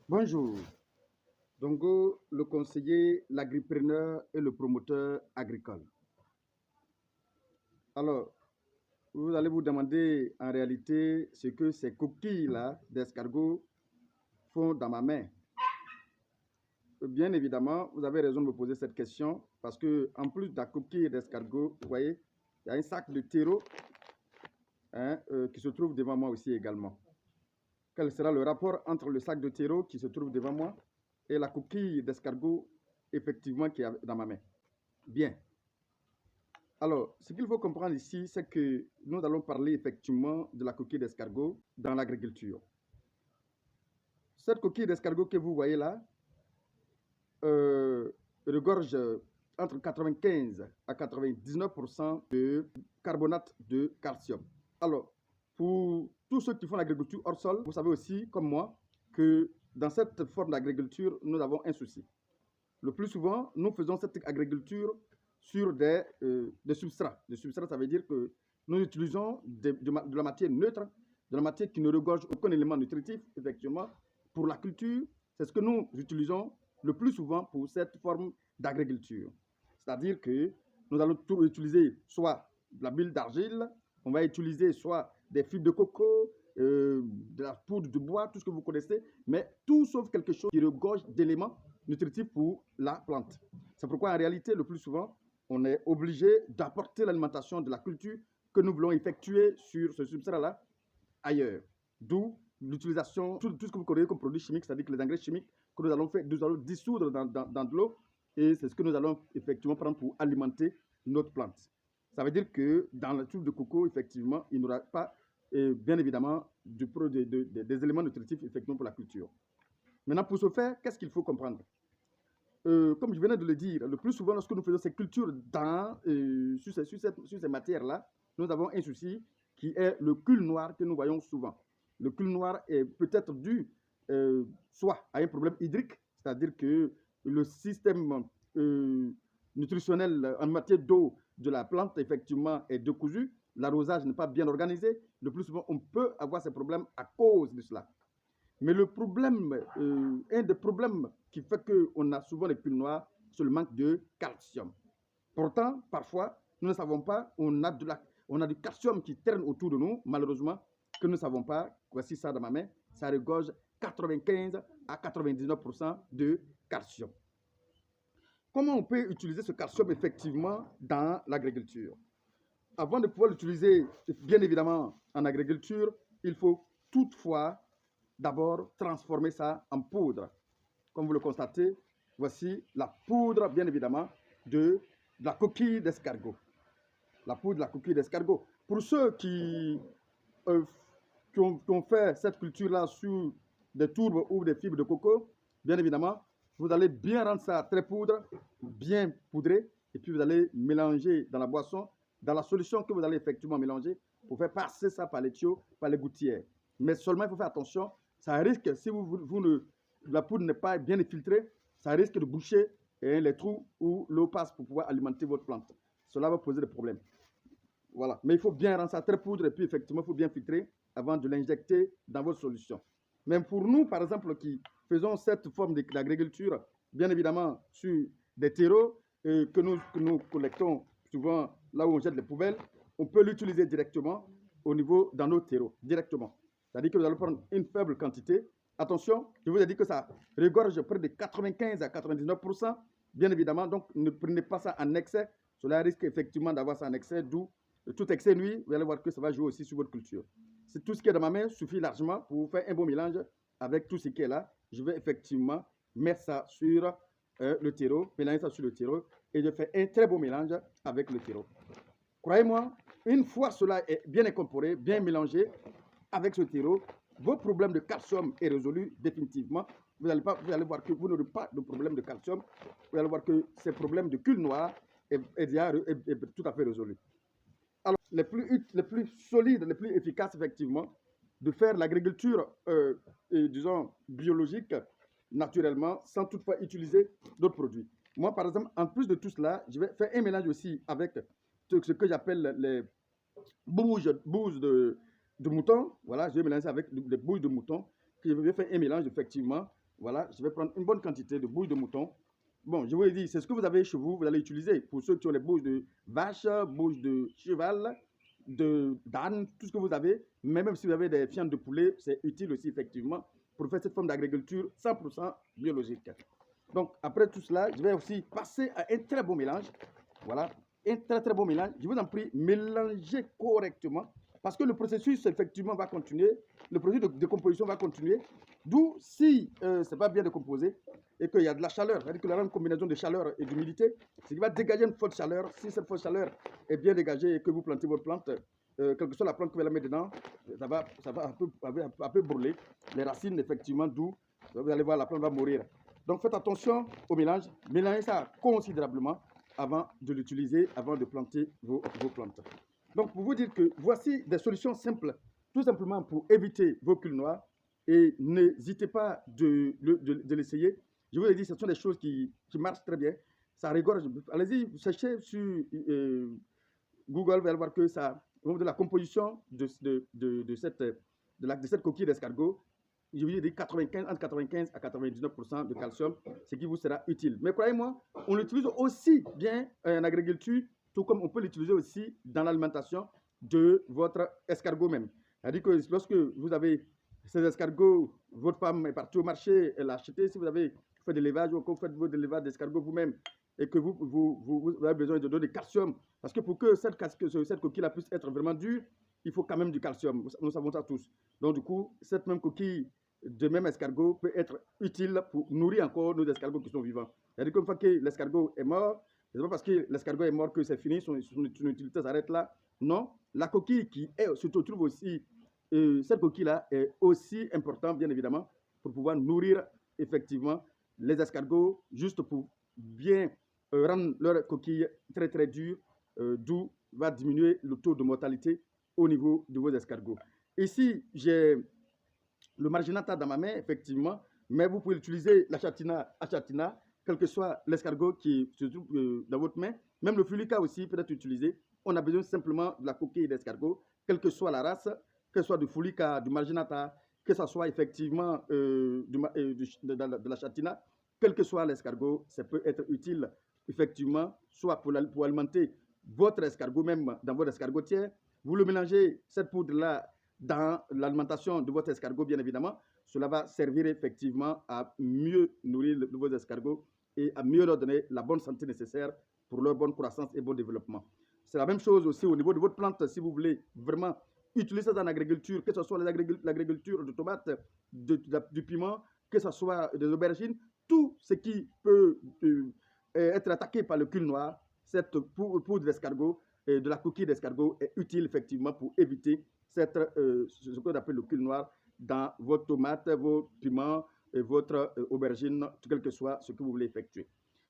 Bonjour, Dongo, le conseiller, l'agripreneur et le promoteur agricole. Alors, vous allez vous demander en réalité ce que ces coquilles-là d'escargot font dans ma main. Bien évidemment, vous avez raison de me poser cette question parce que en plus de la coquille d'escargot, vous voyez, il y a un sac de terreau qui se trouve devant moi aussi également. Quel sera le rapport entre le sac de terreau qui se trouve devant moi et la coquille d'escargot effectivement qui est dans ma main? Bien. Alors, ce qu'il faut comprendre ici, c'est que nous allons parler effectivement de la coquille d'escargot dans l'agriculture. Cette coquille d'escargot que vous voyez là regorge entre 95 à 99% de carbonate de calcium. Alors, pour tous ceux qui font l'agriculture hors sol, vous savez aussi, comme moi, que dans cette forme d'agriculture, nous avons un souci. Le plus souvent, nous faisons cette agriculture sur des substrats. Des substrats, ça veut dire que nous utilisons de la matière neutre, de la matière qui ne regorge aucun élément nutritif, effectivement, pour la culture. C'est ce que nous utilisons le plus souvent pour cette forme d'agriculture. C'est-à-dire que nous allons tout utiliser soit de la bile d'argile, on va utiliser soit des fibres de coco, de la poudre de bois, tout ce que vous connaissez, mais tout sauf quelque chose qui regorge d'éléments nutritifs pour la plante. C'est pourquoi en réalité, le plus souvent, on est obligé d'apporter l'alimentation de la culture que nous voulons effectuer sur ce substrat-là ailleurs. D'où l'utilisation, tout ce que vous connaissez comme produits chimiques, c'est-à-dire que les engrais chimiques que nous allons dissoudre dans de l'eau, et c'est ce que nous allons effectivement prendre pour alimenter notre plante. Ça veut dire que dans le tube de coco, effectivement, il n'y aura pas, bien évidemment, des éléments nutritifs effectivement pour la culture. Maintenant, pour ce faire, qu'est-ce qu'il faut comprendre? Comme je venais de le dire, le plus souvent, lorsque nous faisons ces cultures sur ces matières-là, nous avons un souci qui est le cul noir que nous voyons souvent. Le cul noir est peut-être dû soit à un problème hydrique, c'est-à-dire que le système nutritionnel en matière d'eau de la plante, effectivement, est décousu. L'arrosage n'est pas bien organisé. Le plus souvent, on peut avoir ces problèmes à cause de cela. Mais le problème, un des problèmes qui fait qu'on a souvent les pulls noirs, c'est le manque de calcium. Pourtant, parfois, nous ne savons pas, on a du calcium qui traîne autour de nous, malheureusement, que nous ne savons pas. Voici ça dans ma main, ça regorge 95 à 99% de calcium. Comment on peut utiliser ce calcium effectivement dans l'agriculture? Avant de pouvoir l'utiliser, bien évidemment, en agriculture, il faut toutefois d'abord transformer ça en poudre. Comme vous le constatez, voici la poudre, bien évidemment, de la coquille d'escargot. La poudre de la coquille d'escargot. Pour ceux qui ont fait cette culture-là sur des tourbes ou des fibres de coco, bien évidemment, vous allez bien rendre ça très poudre, bien poudré, et puis vous allez mélanger dans la boisson, dans la solution que vous allez effectivement mélanger, pour faire passer ça par les tuyaux, par les gouttières. Mais seulement, il faut faire attention, ça risque, si la poudre n'est pas bien infiltrée, ça risque de boucher les trous où l'eau passe pour pouvoir alimenter votre plante. Cela va poser des problèmes. Voilà. Mais il faut bien rendre ça très poudre et puis effectivement, il faut bien filtrer avant de l'injecter dans votre solution. Même pour nous, par exemple, qui faisons cette forme d'agriculture, bien évidemment, sur des terreaux que nous collectons souvent là où on jette les poubelles, on peut l'utiliser directement dans nos terreaux, directement. C'est-à-dire que vous allez prendre une faible quantité. Attention, je vous ai dit que ça regorge près de 95 à 99%, bien évidemment, donc ne prenez pas ça en excès. Cela risque effectivement d'avoir ça en excès, d'où tout excès nuit, vous allez voir que ça va jouer aussi sur votre culture. C'est tout ce qui est dans ma main suffit largement pour faire un bon mélange avec tout ce qui est là. Je vais effectivement mettre ça sur le terreau, mélanger ça sur le terreau et je fais un très beau mélange avec le terreau. Croyez-moi, une fois cela est bien incorporé, bien mélangé avec ce terreau, vos problèmes de calcium est résolu définitivement. Vous allez voir que vous n'aurez pas de problème de calcium. Vous allez voir que ces problèmes de cul noir est tout à fait résolu. Alors, les plus solides, les plus efficaces, effectivement, de faire l'agriculture, disons, biologique, naturellement, sans toutefois utiliser d'autres produits. Moi, par exemple, en plus de tout cela, je vais faire un mélange aussi avec ce que j'appelle les bouses de mouton. Voilà, je vais mélanger avec des bouses de mouton. Je vais faire un mélange, effectivement, Voilà, je vais prendre une bonne quantité de bouche de mouton. Bon, je vous l'ai dit, c'est ce que vous avez chez vous, vous allez utiliser. Pour ceux qui ont les bouches de vache, bouches de cheval, d'âne, tout ce que vous avez. Mais même si vous avez des fientes de poulet, c'est utile aussi effectivement pour faire cette forme d'agriculture 100% biologique. Donc, après tout cela, je vais aussi passer à un très beau mélange. Voilà, un très beau mélange. Je vous en prie, mélangez correctement parce que le processus effectivement va continuer, le processus de décomposition va continuer. D'où, si ce n'est pas bien décomposé et qu'il y a de la chaleur, c'est-à-dire que la même combinaison de chaleur et d'humidité, c'est qui va dégager une forte chaleur. Si cette forte chaleur est bien dégagée et que vous plantez votre plante, quelle que soit la plante que vous allez mettre dedans, ça va un peu brûler les racines, effectivement, d'où vous allez voir la plante va mourir. Donc faites attention au mélange, mélangez ça considérablement avant de l'utiliser, avant de planter vos plantes. Donc pour vous dire que voici des solutions simples, tout simplement pour éviter vos culs noirs, et n'hésitez pas de l'essayer. Je vous l'ai dit, ce sont des choses qui marchent très bien. Ça rigole. Allez-y, cherchez sur Google, vous allez voir que ça, au niveau de la composition de cette coquille d'escargot, je vous dis entre 95 à 99% de calcium, ce qui vous sera utile. Mais croyez-moi, on l'utilise aussi bien en agriculture, tout comme on peut l'utiliser aussi dans l'alimentation de votre escargot même. C'est-à-dire que lorsque vous avez ces escargots, votre femme est partie au marché, elle a acheté, si vous avez fait de l'élevage ou que vous faites de l'élevage d'escargots vous-même et que vous avez besoin de donner du calcium, parce que pour que cette coquille-là puisse être vraiment dure, il faut quand même du calcium. Nous savons ça tous. Donc, du coup, cette même coquille de même escargot peut être utile pour nourrir encore nos escargots qui sont vivants. C'est-à-dire qu'une fois que l'escargot est mort, ce n'est pas parce que l'escargot est mort que c'est fini, son utilité s'arrête là. Non, la coquille qui se trouve aussi, cette coquille-là est aussi importante, bien évidemment, pour pouvoir nourrir effectivement les escargots, juste pour bien rendre leur coquille très dure, d'où va diminuer le taux de mortalité au niveau de vos escargots. Ici, j'ai le marginata dans ma main, effectivement, mais vous pouvez utiliser l'achatina, quel que soit l'escargot qui se trouve dans votre main. Même le fulica aussi peut être utilisé. On a besoin simplement de la coquille d'escargot, quelle que soit la race, que ce soit du fulica, du marginata, que ce soit effectivement de l'achatina, quel que soit l'escargot, ça peut être utile effectivement, soit pour alimenter votre escargot, même dans votre escargotière. Vous le mélangez, cette poudre-là, dans l'alimentation de votre escargot, bien évidemment. Cela va servir effectivement à mieux nourrir vos escargots et à mieux leur donner la bonne santé nécessaire pour leur bonne croissance et bon développement. C'est la même chose aussi au niveau de votre plante. Si vous voulez vraiment utiliser ça dans l'agriculture, que ce soit l'agriculture de tomates, du piment, que ce soit des aubergines, tout ce qui peut être attaqué par le cul noir, cette poudre d'escargot et de la coquille d'escargot est utile effectivement pour éviter ce qu'on appelle le cul noir dans vos tomates, vos piments et votre aubergine, quel que soit ce que vous voulez effectuer.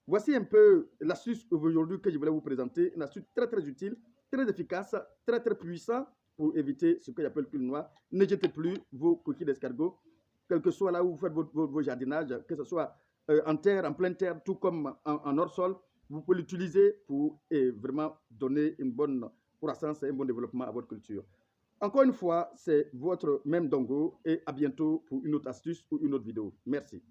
Voici un peu l'astuce aujourd'hui que je voulais vous présenter, une astuce très utile, très efficace, très puissante pour éviter ce que j'appelle le cul noir. Ne jetez plus vos coquilles d'escargot, quel que soit là où vous faites vos jardinages, que ce soit en terre, en pleine terre, tout comme en hors-sol. Vous pouvez l'utiliser pour vraiment donner une bonne croissance et un bon développement à votre culture. Encore une fois, c'est votre même Dongo et à bientôt pour une autre astuce ou une autre vidéo. Merci.